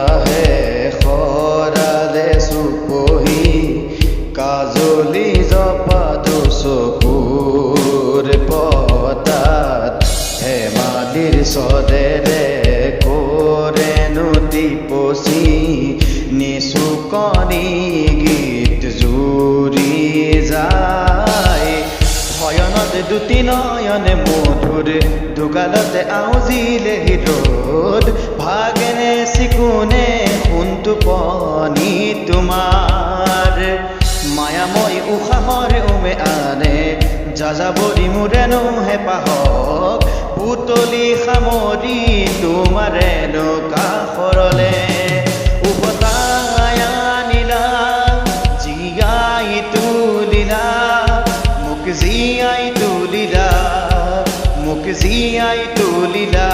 আহে খৰালে চুপহি কাজলি জপাটো চকুৰ পতাত হেমালিৰ চদেৰে কৰেনো টিপচি নিচুকনি গীত জুৰি যায় শয়নত দুটি নয়নে মধুৰ দুগালতে আউজিলে হৃদয় ভাগেনে চিকুনে সোণটো পনি তোমাৰ মায়াময় উশাহৰ উমে আনে যাযাবৰী মোৰেনো হেঁপাহক পুতলি সামৰি তোমাৰেনো কাষৰলে উভতাই আনিলা জীয়াই তুলিলা মোক জীয়াই তুলিলা মোক জীয়াই তুলিলা